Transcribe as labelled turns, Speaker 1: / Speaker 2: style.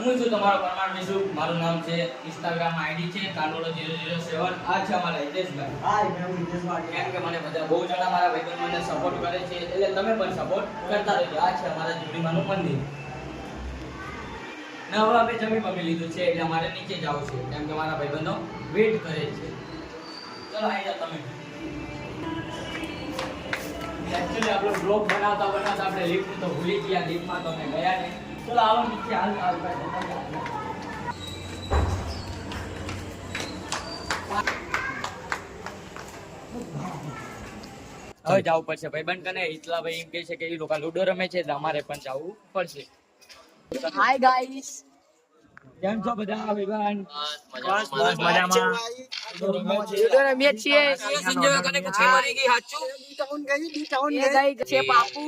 Speaker 1: હું છું તમારો પરમાર વિશુ, મારું નામ છે, ઇન્સ્ટાગ્રામ આઈડી છે કાનોડો007. આ છે અમારા હિતેશભાઈ.
Speaker 2: હાય, મેં હિતેશભાઈ.
Speaker 1: કેમ કે મને બધા બહુ જણા મારા ભાઈબંધ મને સપોર્ટ કરે છે, એટલે તમે પણ સપોર્ટ કરતા રહેજો. આ છે અમારા જોડીમાનું મંદિર. ને હવે અમે જમી લીધું છે, એટલે અમારે નીચે જવું છે, કેમ કે મારા ભાઈબંધો વેઇટ કરે છે. ચલો આવી જાઓ તમે. એકચ્યુઅલી આપણો બ્લોગ બનાવતા આપણે લિફ્ટ તો ભૂલી ગયા, લિફ્ટમાં તો અમે ગયા નહીં. ચલો આવો નીચે હાલ. હવે જવું પડશે ભાઈબંધ કને. હિતલાભાઈ એમ કહે છે કે એ લોકો લૂડો રમે છે, એટલે અમારે પણ જવું પડશે.
Speaker 3: હાય ગાઈસ,
Speaker 1: કેમ છો બધા ભાઈબંધ?
Speaker 2: બસ મજામાં.
Speaker 3: લૂડો રમીએ છીએ.
Speaker 1: સંજય કને કચરી મારી ગઈ હાચું.
Speaker 3: એ ગઈ છે પાપુ.